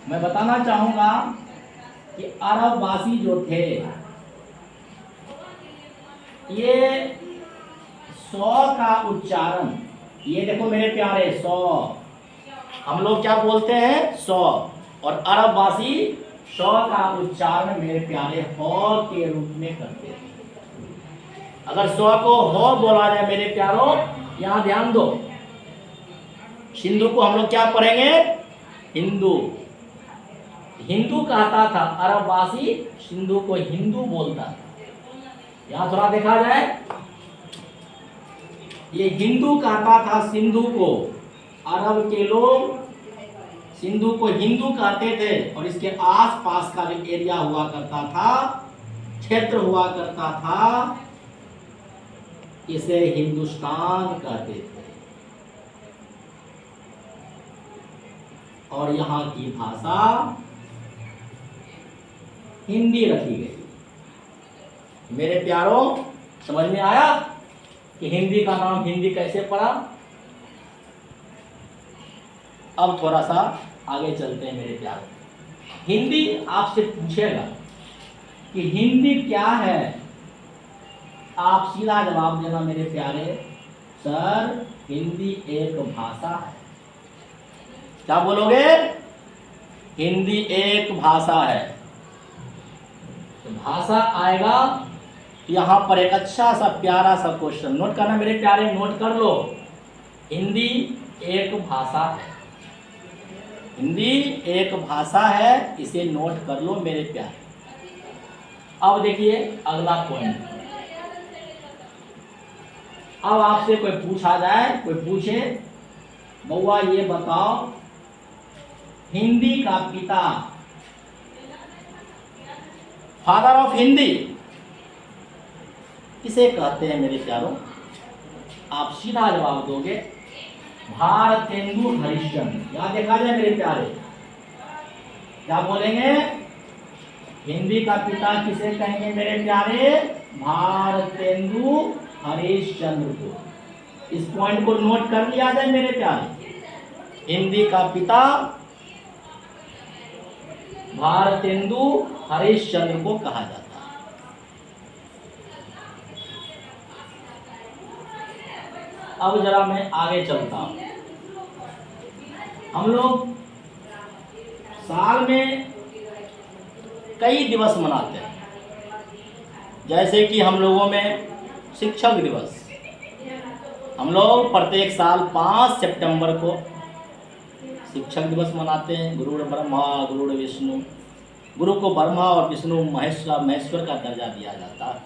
मैं बताना चाहूंगा कि अरबवासी जो थे ये 100 का उच्चारण, ये देखो मेरे प्यारे 100, हम लोग क्या बोलते हैं 100, और अरबवासी 100 का उच्चारण मेरे प्यारे हो के रूप में करते हैं। अगर 100 को हो बोला जाए मेरे प्यारो, यहां ध्यान दो, सिंधु को हम लोग क्या पढ़ेंगे हिंदू, हिंदू कहता था, अरबवासी सिंधु को हिंदू बोलता था। यहां थोड़ा देखा जाए, ये हिंदू कहता था सिंधु को, अरब के लोग सिंधु को हिंदू कहते थे, और इसके आसपास का जो एरिया हुआ करता था, क्षेत्र हुआ करता था, इसे हिंदुस्तान कहते थे। और यहाँ की भाषा हिंदी रखी गई। मेरे प्यारों, समझ में आया कि हिंदी का नाम हिंदी कैसे पड़ा? अब थोड़ा सा आगे चलते हैं मेरे प्यारों। हिंदी आपसे पूछेगा कि हिंदी क्या है, आप सीधा जवाब देना मेरे प्यारे, सर हिंदी एक भाषा है। क्या बोलोगे? हिंदी एक भाषा है। तो भाषा आएगा, यहां पर एक अच्छा सा प्यारा सा क्वेश्चन नोट करना मेरे प्यारे, नोट कर लो। हिंदी एक भाषा है, हिंदी एक भाषा है, इसे नोट कर लो मेरे प्यारे। अब देखिए अगला पॉइंट, अब आपसे कोई पूछा जाए, कोई पूछे बउआ ये बताओ, हिंदी का पिता, फादर ऑफ हिंदी किसे कहते हैं मेरे प्यारों? आप सीधा जवाब दोगे भारतेंदु हरिश्चंद्र। याद देखा जाए मेरे प्यारे, क्या बोलेंगे? हिंदी का पिता किसे कहेंगे मेरे प्यारे? भारतेंदु हरिश्चंद्र को। इस पॉइंट को नोट कर लिया जाए मेरे प्यारे, हिंदी का पिता भारतेंदु हरिश्चंद्र को कहा जाता है। अब जरा मैं आगे चलता हूं। हम लोग साल में कई दिवस मनाते हैं, जैसे कि हम लोगों में शिक्षक दिवस, हम लोग प्रत्येक साल 5 सितंबर को शिक्षक दिवस मनाते हैं। गुरुर ब्रह्मा गुरुर विष्णु, गुरु को ब्रह्मा और विष्णु महेश्वर का दर्जा दिया जाता है।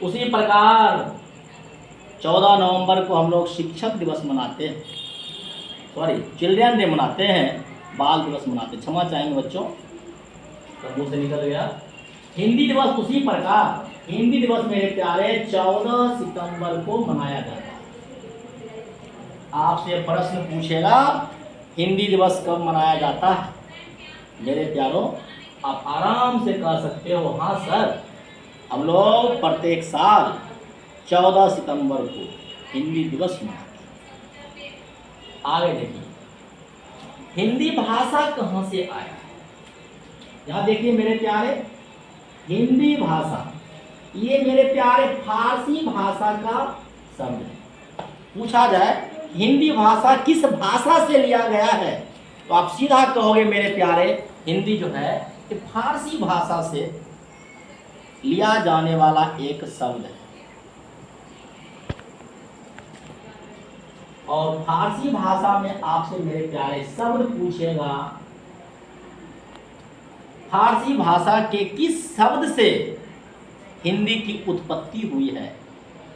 उसी प्रकार 14 नवंबर को हम लोग शिक्षक दिवस मनाते हैं, सॉरी चिल्ड्रन डे मनाते हैं, बाल दिवस मनाते हैं। क्षमा चाहेंगे बच्चों, तो मुंह से निकल गया। हिंदी दिवस उसी प्रकार, हिंदी दिवस मेरे प्यारे 14 सितंबर को मनाया जाता है। आपसे प्रश्न पूछेगा हिंदी दिवस कब मनाया जाता है? मेरे प्यारों, आप आराम से कह सकते हो हाँ सर, हम लोग प्रत्येक साल 14 सितंबर को हिंदी दिवस मनाते हैं। आगे देखिए, हिंदी भाषा कहाँ से आया? यहाँ देखिए मेरे प्यारे, हिंदी भाषा ये मेरे प्यारे फारसी भाषा का शब्द है। पूछा जाए हिंदी भाषा किस भाषा से लिया गया है, तो आप सीधा कहोगे मेरे प्यारे, हिंदी जो है ये फारसी भाषा से लिया जाने वाला एक शब्द है। और फारसी भाषा में आपसे मेरे प्यारे शब्द पूछेगा, फारसी भाषा के किस शब्द से हिंदी की उत्पत्ति हुई है?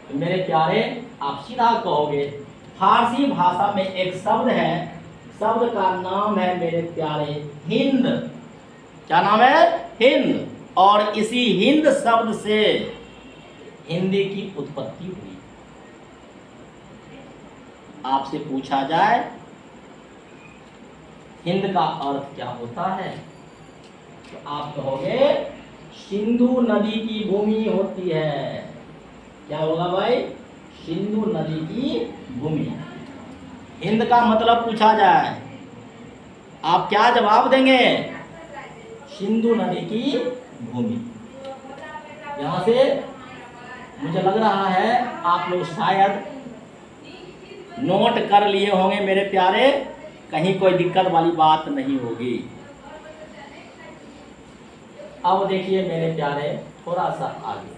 तो मेरे प्यारे आप सीधा कहोगे फारसी भाषा में एक शब्द है, शब्द का नाम है मेरे प्यारे हिंद। क्या नाम है? हिंद। और इसी हिंद शब्द से हिंदी की उत्पत्ति हुई। आपसे पूछा जाए हिंद का अर्थ क्या होता है, तो आप कहोगे सिंधु नदी की भूमि होती है। क्या होगा भाई? सिंधु नदी की भूमि। हिंद का मतलब पूछा जाए आप क्या जवाब देंगे? सिंधु नदी की भूमि। यहां से मुझे लग रहा है आप लोग शायद नोट कर लिए होंगे मेरे प्यारे, कहीं कोई दिक्कत वाली बात नहीं होगी। अब देखिए मेरे प्यारे, थोड़ा सा आगे।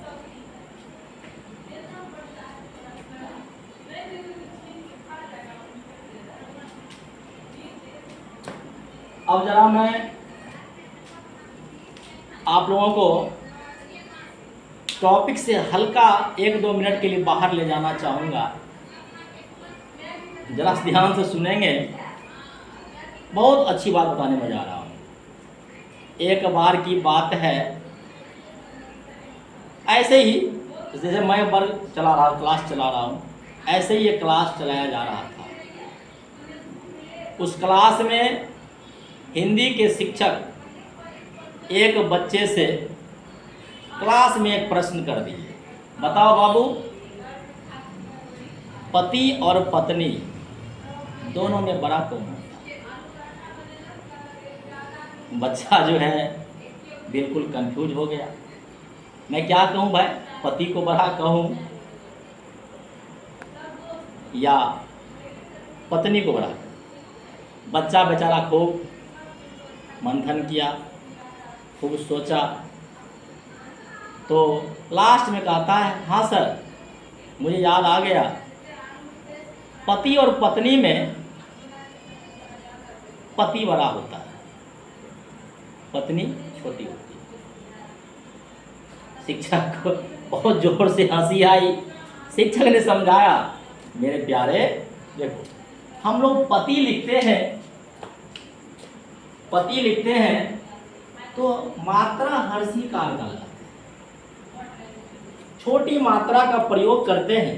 अब जरा मैं आप लोगों को टॉपिक से हल्का 1-2 मिनट के लिए बाहर ले जाना चाहूँगा। जरा ध्यान से सुनेंगे, बहुत अच्छी बात बताने में जा रहा हूँ। एक बार की बात है, ऐसे ही जैसे मैं वर्ग चला रहा हूँ, क्लास चला रहा हूँ, ऐसे ही ये क्लास चलाया जा रहा था। उस क्लास में हिंदी के शिक्षक एक बच्चे से क्लास में एक प्रश्न कर दिए, बताओ बाबू, पति और पत्नी दोनों में बड़ा कौन होता है? बच्चा जो है बिल्कुल कंफ्यूज हो गया। मैं क्या कहूँ भाई, पति को बड़ा कहूँ या पत्नी को बड़ा? बच्चा बेचारा खूब मंथन किया, खूब सोचा, तो लास्ट में कहता है, हाँ सर मुझे याद आ गया, पति और पत्नी में पति बड़ा होता है, पत्नी छोटी होती है। शिक्षक को बहुत जोर से हंसी आई। शिक्षक ने समझाया, मेरे प्यारे देखो, हम लोग पति लिखते हैं तो मात्रा हर्षिकार डालते हैं, छोटी मात्रा का प्रयोग करते हैं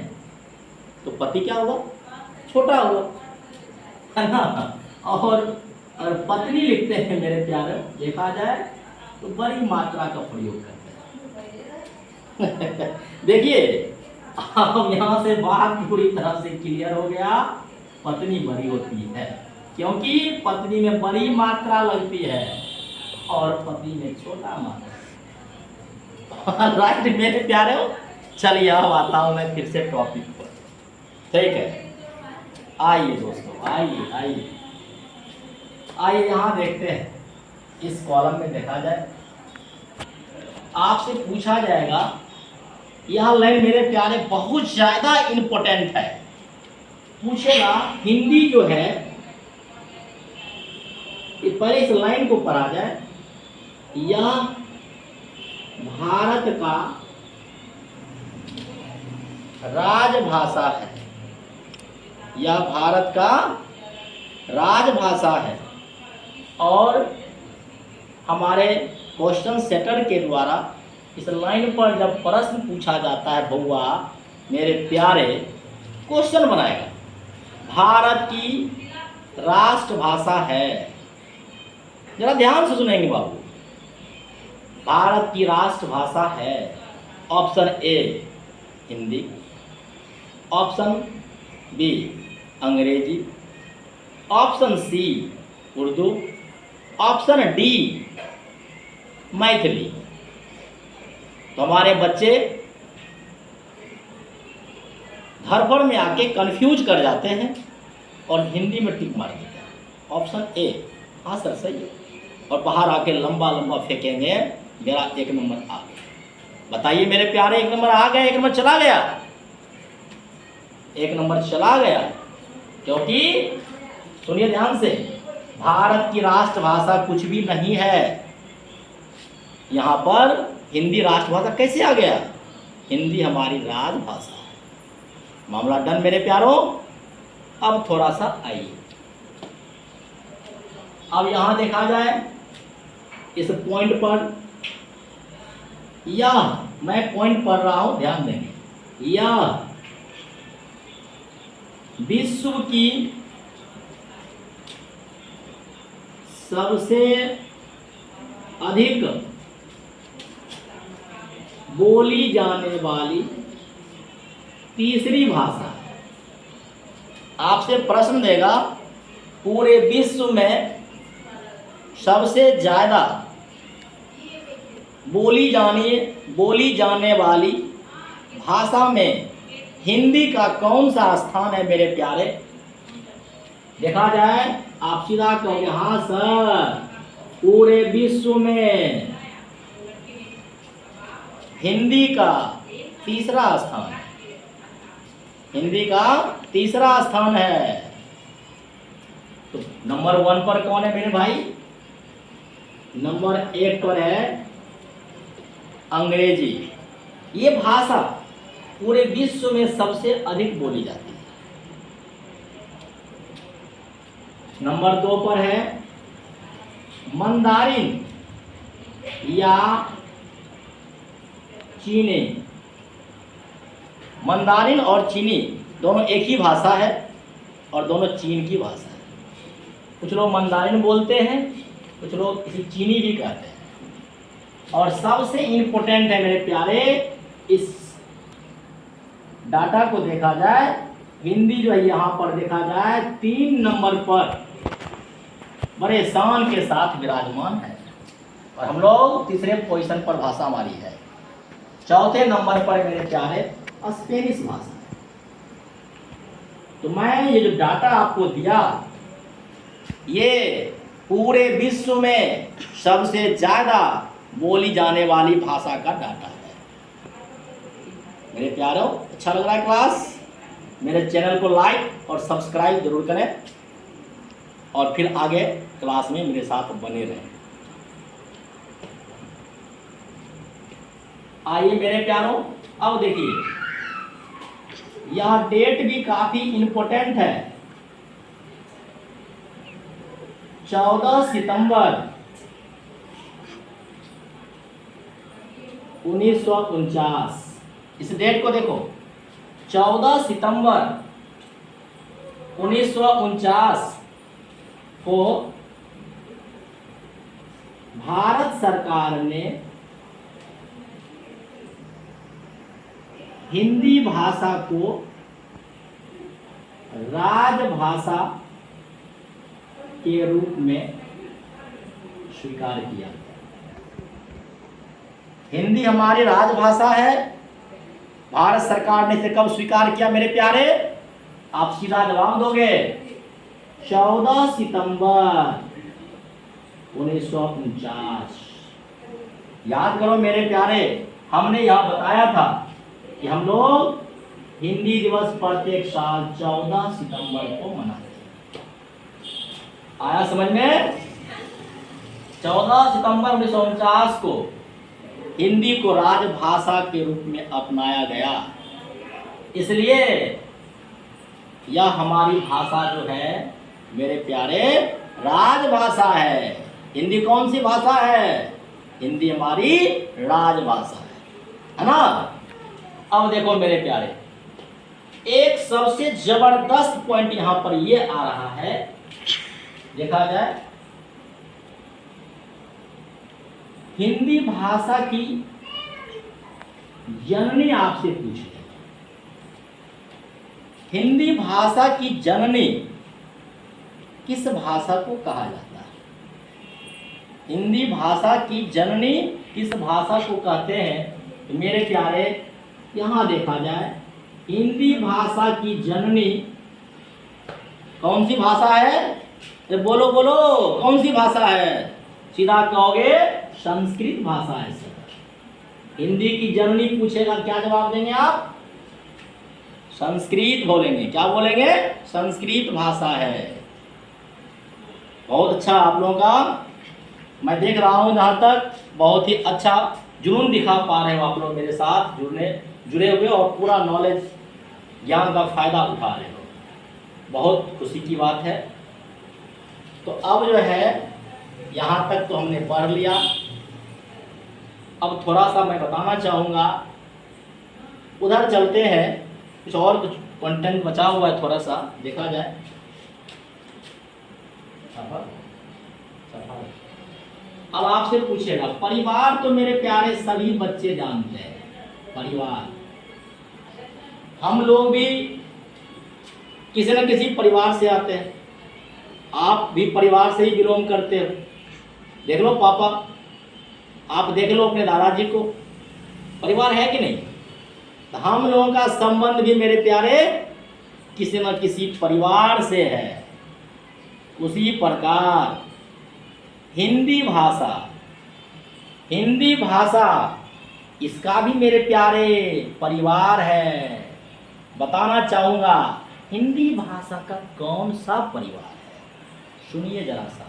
तो पति क्या हुआ? छोटा हुआ, है ना? और पत्नी लिखते हैं मेरे प्यारे, देखा जाए तो बड़ी मात्रा का प्रयोग करते हैं। देखिए अब यहाँ से बात पूरी तरह से क्लियर हो गया, पत्नी बड़ी होती है, क्योंकि पत्नी में बड़ी मात्रा लगती है और पति में छोटा मात्रा। राइट मेरे प्यारे हो, चलिए अब आता हूँ मैं फिर से टॉपिक पर, ठीक है? आइए दोस्तों, आइए यहाँ देखते हैं, इस कॉलम में देखा जाए, आपसे पूछा जाएगा, यह लाइन मेरे प्यारे बहुत ज्यादा इंपॉर्टेंट है। पूछेगा हिंदी जो है, पहले इस लाइन को पढ़ा जाए, यह भारत का राजभाषा है, यह भारत का राजभाषा है, और हमारे क्वेश्चन सेटर के द्वारा इस लाइन पर जब प्रश्न पूछा जाता है, बउआ मेरे प्यारे, क्वेश्चन बनाएगा, भारत की राष्ट्रभाषा है। जरा ध्यान से सुनेंगे बाबू, भारत की राष्ट्रभाषा है। Option A Hindi, option B अंग्रेजी, option C Urdu, option D Maithili. तो हमारे बच्चे धड़फड़ में आके कंफ्यूज कर जाते हैं और हिंदी में टिक मार देते हैं, ऑप्शन ए, हाँ सर सही है, और बाहर आके लंबा लंबा फेंकेंगे, मेरा 1 नंबर आ गया। बताइए मेरे प्यारे, 1 नंबर आ गया, 1 नंबर चला गया, 1 नंबर चला गया, क्योंकि सुनिए ध्यान से, भारत की राष्ट्रभाषा कुछ भी नहीं है। यहाँ पर हिंदी राष्ट्रभाषा कैसे आ गया? हिंदी हमारी राजभाषा है। मामला डन मेरे प्यारों। अब थोड़ा सा आइए, अब यहाँ देखा जाए इस पॉइंट पर, यह मैं पॉइंट पढ़ रहा हूँ, ध्यान देंगे, यह विश्व की सबसे अधिक बोली जाने वाली तीसरी भाषा है। आपसे प्रश्न देगा, पूरे विश्व में सबसे ज़्यादा बोली जाने वाली भाषा में हिंदी का कौन सा स्थान है मेरे प्यारे? देखा जाए आप सीधा कहोगे हाँ सर, पूरे विश्व में हिंदी का तीसरा स्थान है। हिंदी का तीसरा स्थान है। तो नंबर 1 पर कौन है मेरे भाई? नंबर 1 पर है अंग्रेजी। ये भाषा पूरे विश्व में सबसे अधिक बोली जाती है। नंबर 2 पर है मंदारिन या चीनी। मंदारिन और चीनी दोनों एक ही भाषा है और दोनों चीन की भाषा है। कुछ लोग मंदारिन बोलते हैं, कुछ लोग इसे चीनी भी कहते हैं। और सबसे इम्पोर्टेंट है मेरे प्यारे, इस डाटा को देखा जाए, हिंदी जो है यहाँ पर देखा जाए 3 नंबर पर बड़े शान के साथ विराजमान है। और हम लोग तीसरे पोजीशन पर भाषा हमारी है। चौथे नंबर पर मेरे प्यारे स्पेनिश भाषा है। तो मैं ये जो डाटा आपको दिया, ये पूरे विश्व में सबसे ज़्यादा बोली जाने वाली भाषा का डाटा है। मेरे प्यारों, अच्छा लग रहा है क्लास? मेरे चैनल को लाइक और सब्सक्राइब जरूर करें और फिर आगे क्लास में मेरे साथ बने रहें। आइए मेरे प्यारों, अब देखिए यह डेट भी काफी इम्पोर्टेंट है। 14 सितंबर 1949। इस डेट को देखो, 14 सितंबर 1949 को भारत सरकार ने हिंदी भाषा को राजभाषा के रूप में स्वीकार किया। हिंदी हमारी राजभाषा है। भारत सरकार ने इसे कब स्वीकार किया मेरे प्यारे? आप सीधा जवाब दोगे 14 सितंबर 1949। याद करो मेरे प्यारे, हमने यह बताया था कि हम लोग हिंदी दिवस प्रत्येक साल 14 सितंबर को मनाते हैं। आया समझ में? 14 सितंबर 1949 को हिंदी को राजभाषा के रूप में अपनाया गया। इसलिए यह हमारी भाषा जो है मेरे प्यारे राजभाषा है। हिंदी कौन सी भाषा है? हिंदी हमारी राजभाषा है ना? अब देखो मेरे प्यारे, एक सबसे जबरदस्त पॉइंट यहां पर यह आ रहा है। देखा जाए, हिंदी भाषा की जननी आपसे पूछे, हिंदी भाषा की जननी किस भाषा को कहा जाता है? हिंदी भाषा की जननी किस भाषा को कहते हैं? तो मेरे प्यारे, यहां देखा जाए, हिंदी भाषा की जननी कौन सी भाषा है? तो बोलो बोलो, कौन सी भाषा है? सीधा कहोगे संस्कृत भाषा है सर। हिंदी की जननी पूछेगा, क्या जवाब देंगे आप? संस्कृत बोलेंगे। क्या बोलेंगे? संस्कृत भाषा है। बहुत अच्छा आप लोगों का मैं देख रहा हूँ, जहाँ तक बहुत ही अच्छा जुनून दिखा पा रहे हो आप लोग मेरे साथ जुड़े हुए और पूरा नॉलेज ज्ञान का फायदा उठा रहे हो। बहुत खुशी की बात है। तो अब जो है यहाँ तक तो हमने पढ़ लिया। अब थोड़ा सा मैं बताना चाहूँगा, उधर चलते हैं, कुछ कंटेंट बचा हुआ है, थोड़ा सा देखा जाए। अब आपसे पूछेगा, परिवार तो मेरे प्यारे सभी बच्चे जानते हैं। परिवार, हम लोग भी किसी न किसी परिवार से आते हैं। आप भी परिवार से ही बिलोंग करते हो। देख लो पापा, आप देख लो अपने दादाजी को, परिवार है कि नहीं? तो हम लोगों का संबंध भी मेरे प्यारे किसी न किसी परिवार से है। उसी प्रकार हिंदी भाषा, हिंदी भाषा इसका भी मेरे प्यारे परिवार है। बताना चाहूँगा हिंदी भाषा का कौन सा परिवार है, सुनिए जरा सा।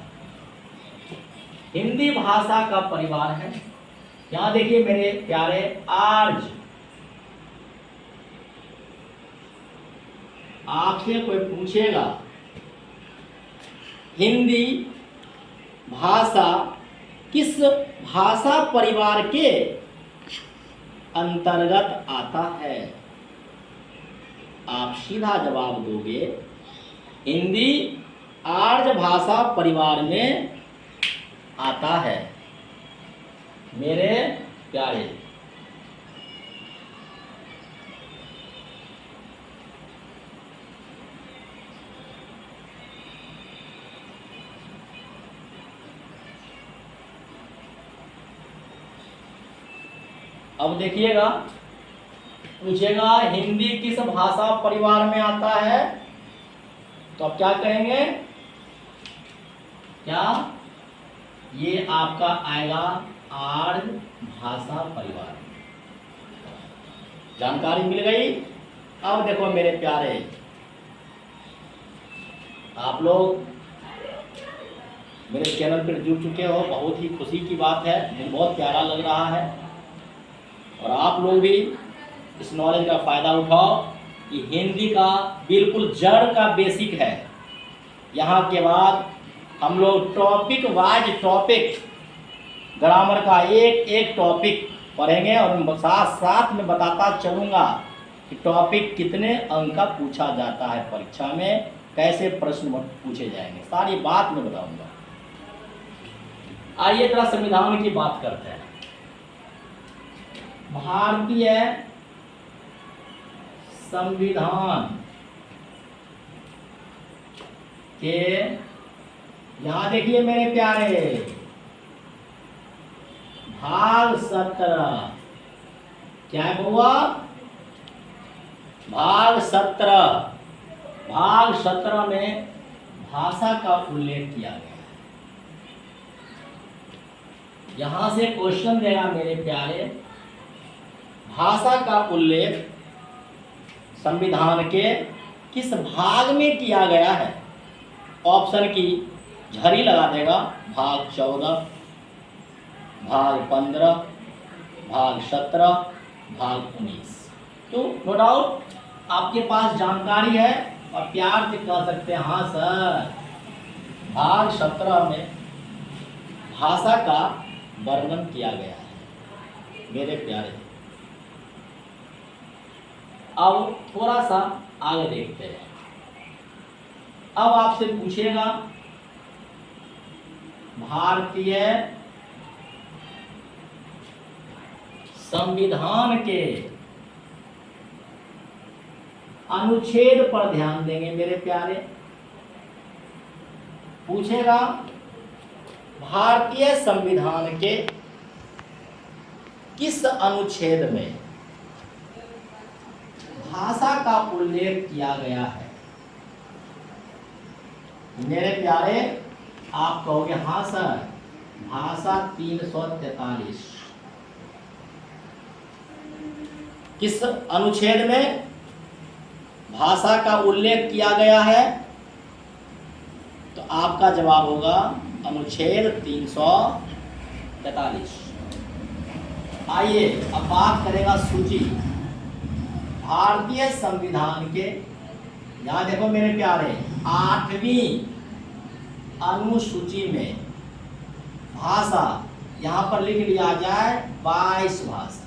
हिंदी भाषा का परिवार है, यहाँ देखिए मेरे प्यारे आर्य। आपसे कोई पूछेगा हिंदी भाषा किस भाषा परिवार के अंतर्गत आता है, आप सीधा जवाब दोगे हिंदी आर्य भाषा परिवार में आता है। मेरे प्यारे अब देखिएगा, पूछेगा हिंदी किस भाषा परिवार में आता है, तो आप क्या कहेंगे? क्या ये आपका आएगा आर्य भाषा परिवार। जानकारी मिल गई। अब देखो मेरे प्यारे, आप लोग मेरे चैनल पर जुड़ चुके हो, बहुत ही खुशी की बात है, मुझे बहुत प्यारा लग रहा है। और आप लोग भी इस नॉलेज का फ़ायदा उठाओ कि हिंदी का बिल्कुल जड़ का बेसिक है। यहाँ के बाद हम लोग टॉपिक वाइज टॉपिक ग्रामर का एक एक टॉपिक पढ़ेंगे और साथ साथ में बताता चलूँगा कि टॉपिक कितने अंक का पूछा जाता है परीक्षा में, कैसे प्रश्न पूछे जाएंगे, सारी बात मैं बताऊँगा। आइए जरा संविधान की बात करते हैं। भारतीय संविधान के, यहां देखिए मेरे प्यारे, भाग 17 क्या है हुआ? भाग 17 में भाषा का उल्लेख किया गया है। यहां से क्वेश्चन देगा मेरे प्यारे, भाषा का उल्लेख संविधान के किस भाग में किया गया है? ऑप्शन की झड़ी लगा देगा, भाग 14, भाग 15, भाग 17, भाग 19। तो नो डाउट आपके पास जानकारी है और प्यार से कह सकते हैं हाँ सर, भाग 17 में भाषा का वर्णन किया गया है मेरे प्यारे। अब थोड़ा सा आगे देखते हैं। अब आपसे पूछेगा भारतीय संविधान के अनुच्छेद पर ध्यान देंगे मेरे प्यारे। पूछेगा भारतीय संविधान के किस अनुच्छेद में भाषा का उल्लेख किया गया है? मेरे प्यारे आप कहोगे हाँ सर, भाषा 343। किस अनुच्छेद में भाषा का उल्लेख किया गया है? तो आपका जवाब होगा अनुच्छेद 343। आइए अब बात करेगा सूची भारतीय संविधान के। यहाँ देखो मेरे प्यारे, 8वीं अनुसूची में भाषा, यहाँ पर लिख लिया जाए 22 भाषा।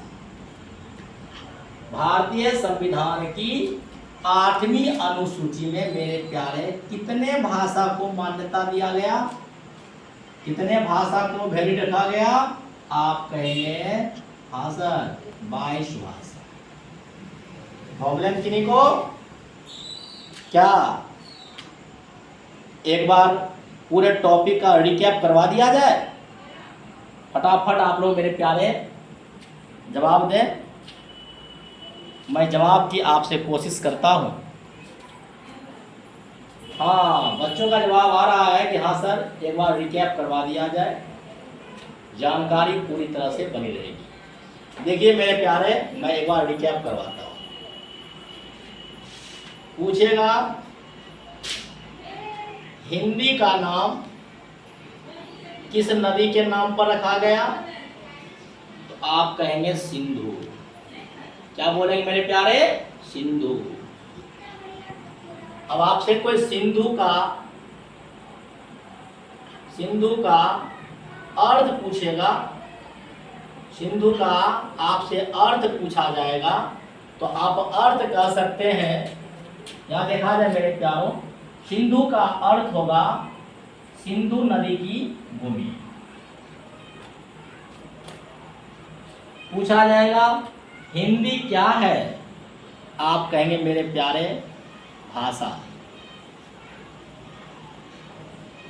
भारतीय संविधान की 8वीं अनुसूची में मेरे प्यारे कितने भाषा को मान्यता दिया गया, कितने भाषा को वैलिड रखा गया? आप कहेंगे हाँ सर, 22 भाषा। प्रॉब्लम किन्हीं को क्या? एक बार पूरे टॉपिक का रिकैप करवा दिया जाए। फटाफट आप लोग मेरे प्यारे जवाब दें। मैं जवाब की आपसे कोशिश करता हूँ। हाँ, बच्चों का जवाब आ रहा है कि हाँ सर, एक बार रिकैप करवा दिया जाए, जानकारी पूरी तरह से बनी रहेगी। देखिए मेरे प्यारे, मैं एक बार रिकैप करवाता हूँ। पूछेगा हिंदी का नाम किस नदी के नाम पर रखा गया, तो आप कहेंगे सिंधु। क्या बोलेंगे मेरे प्यारे? सिंधु। अब आपसे कोई सिंधु का अर्थ पूछेगा, सिंधु का आपसे अर्थ पूछा जाएगा, तो आप अर्थ कह सकते हैं, यहां देखा जाए मेरे प्यारों, सिंधु का अर्थ होगा सिंधु नदी की भूमि। पूछा जाएगा हिंदी क्या है, आप कहेंगे मेरे प्यारे भाषा।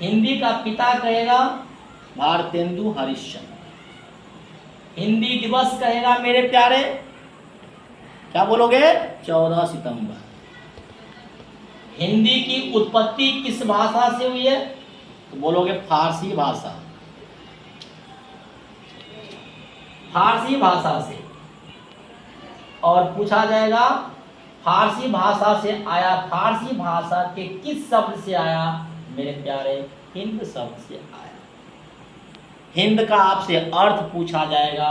हिंदी का पिता कहेगा भारतेंदु हरिश्चंद्र। हिंदी दिवस कहेगा मेरे प्यारे, क्या बोलोगे? 14 सितंबर। हिंदी की उत्पत्ति किस भाषा से हुई है, तो बोलोगे फारसी भाषा। फारसी भाषा से। और पूछा जाएगा फारसी भाषा से आया, फारसी भाषा के किस शब्द से आया मेरे प्यारे? हिंद शब्द से आया। हिंद का आपसे अर्थ पूछा जाएगा,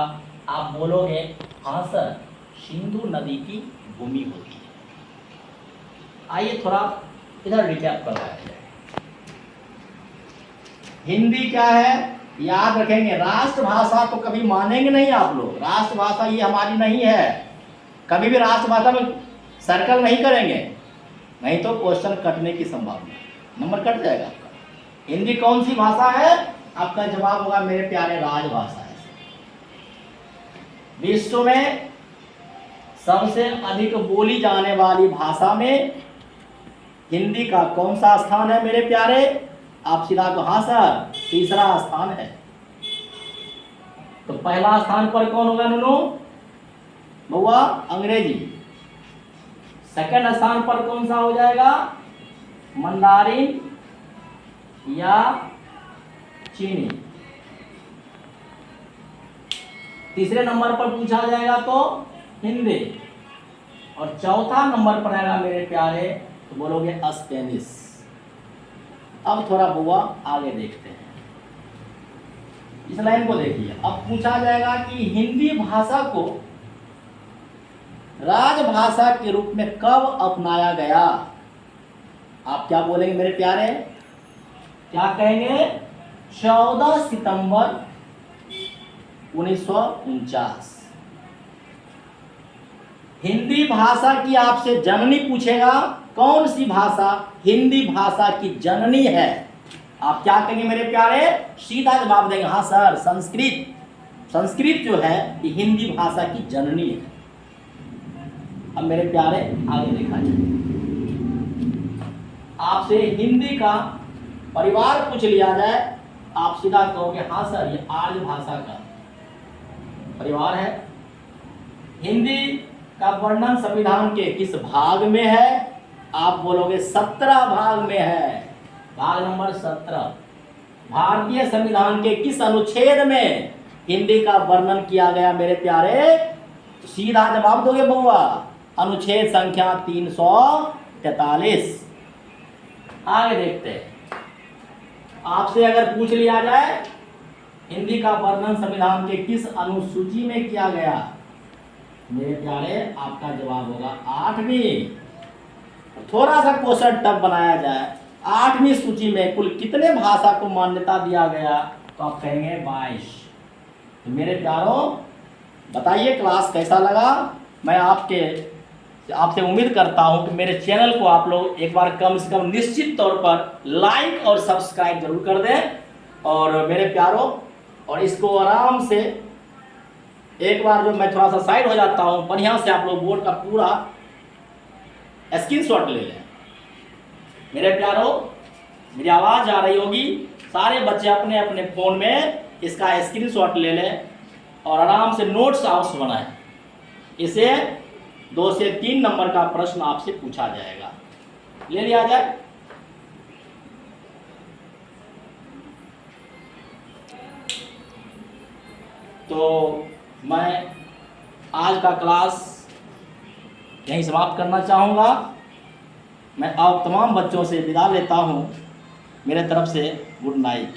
आप बोलोगे हाँ सर, सिंधु नदी की भूमि होती है। आइए थोड़ा इधर रिकैप करवाया जाए। हिंदी क्या है याद रखेंगे। राष्ट्रभाषा तो कभी मानेंगे नहीं आप लोग, राष्ट्रभाषा ये हमारी नहीं है। कभी भी राष्ट्रभाषा में सर्कल नहीं करेंगे, नहीं तो क्वेश्चन कटने की संभावना, नंबर कट जाएगा आपका। हिंदी कौन सी भाषा है? आपका जवाब होगा मेरे प्यारे राजभाषा है। विश्व में सबसे अधिक बोली जाने वाली भाषा में हिंदी का कौन सा स्थान है मेरे प्यारे? आप सीधा तो हाँ सर, तीसरा स्थान है। तो पहला स्थान पर कौन होगा नूनू बउआ? अंग्रेजी। सेकंड स्थान पर कौन सा हो जाएगा? मंदारिन या चीनी। तीसरे नंबर पर पूछा जाएगा तो हिंदी। और चौथा नंबर पर आएगा मेरे प्यारे, तो बोलोगे स्पेनिश। अब थोड़ा बुआ आगे देखते हैं, इस लाइन को देखिए। अब पूछा जाएगा कि हिंदी भाषा को राजभाषा के रूप में कब अपनाया गया? आप क्या बोलेंगे मेरे प्यारे? क्या कहेंगे? 14 सितंबर 1949। हिंदी भाषा की आपसे जननी पूछेगा, कौन सी भाषा हिंदी भाषा की जननी है? आप क्या कहेंगे मेरे प्यारे? सीधा जवाब देंगे हाँ सर, संस्कृत। संस्कृत जो है ये हिंदी भाषा की जननी है। अब मेरे प्यारे आगे देखा जाए। आपसे हिंदी का परिवार पूछ लिया जाए, आप सीधा कहोगे हाँ सर, ये आर्य भाषा का परिवार है। हिंदी का वर्णन संविधान के किस भाग में है? आप बोलोगे 17 भाग में है। भाग नंबर 17। भारतीय संविधान के किस अनुच्छेद में हिंदी का वर्णन किया गया मेरे प्यारे? तो सीधा जवाब दोगे बउआ, अनुच्छेद संख्या 343। आगे देखते हैं। आपसे अगर पूछ लिया जाए हिंदी का वर्णन संविधान के किस अनुसूची में किया गया, मेरे प्यारे आपका जवाब होगा 8वीं। थोड़ा सा क्वेश्चन टफ बनाया जाए, 8वीं सूची में कुल कितने भाषा को मान्यता दिया गया, तो आप कहेंगे 22। तो मेरे प्यारों बताइए क्लास कैसा लगा। मैं आपसे उम्मीद करता हूं कि मेरे चैनल को आप लोग एक बार कम से कम निश्चित तौर पर लाइक और सब्सक्राइब जरूर कर दें। और मेरे प्यारों, और इसको आराम से एक बार जो मैं थोड़ा सा साइड हो जाता हूं, बढ़िया से आप लोग बोर्ड का पूरा स्क्रीनशॉट ले लें। मेरे प्यारों, मेरी आवाज़ आ रही होगी, सारे बच्चे अपने अपने फ़ोन में इसका स्क्रीनशॉट ले लें और आराम से नोट्स आउट्स बनाएं। इसे 2 से 3 नंबर का प्रश्न आपसे पूछा जाएगा। ले लिया जाए। तो मैं आज का क्लास यहीं समाप्त करना चाहूँगा। मैं आप तमाम बच्चों से विदा लेता हूँ। मेरे तरफ से गुड नाइट।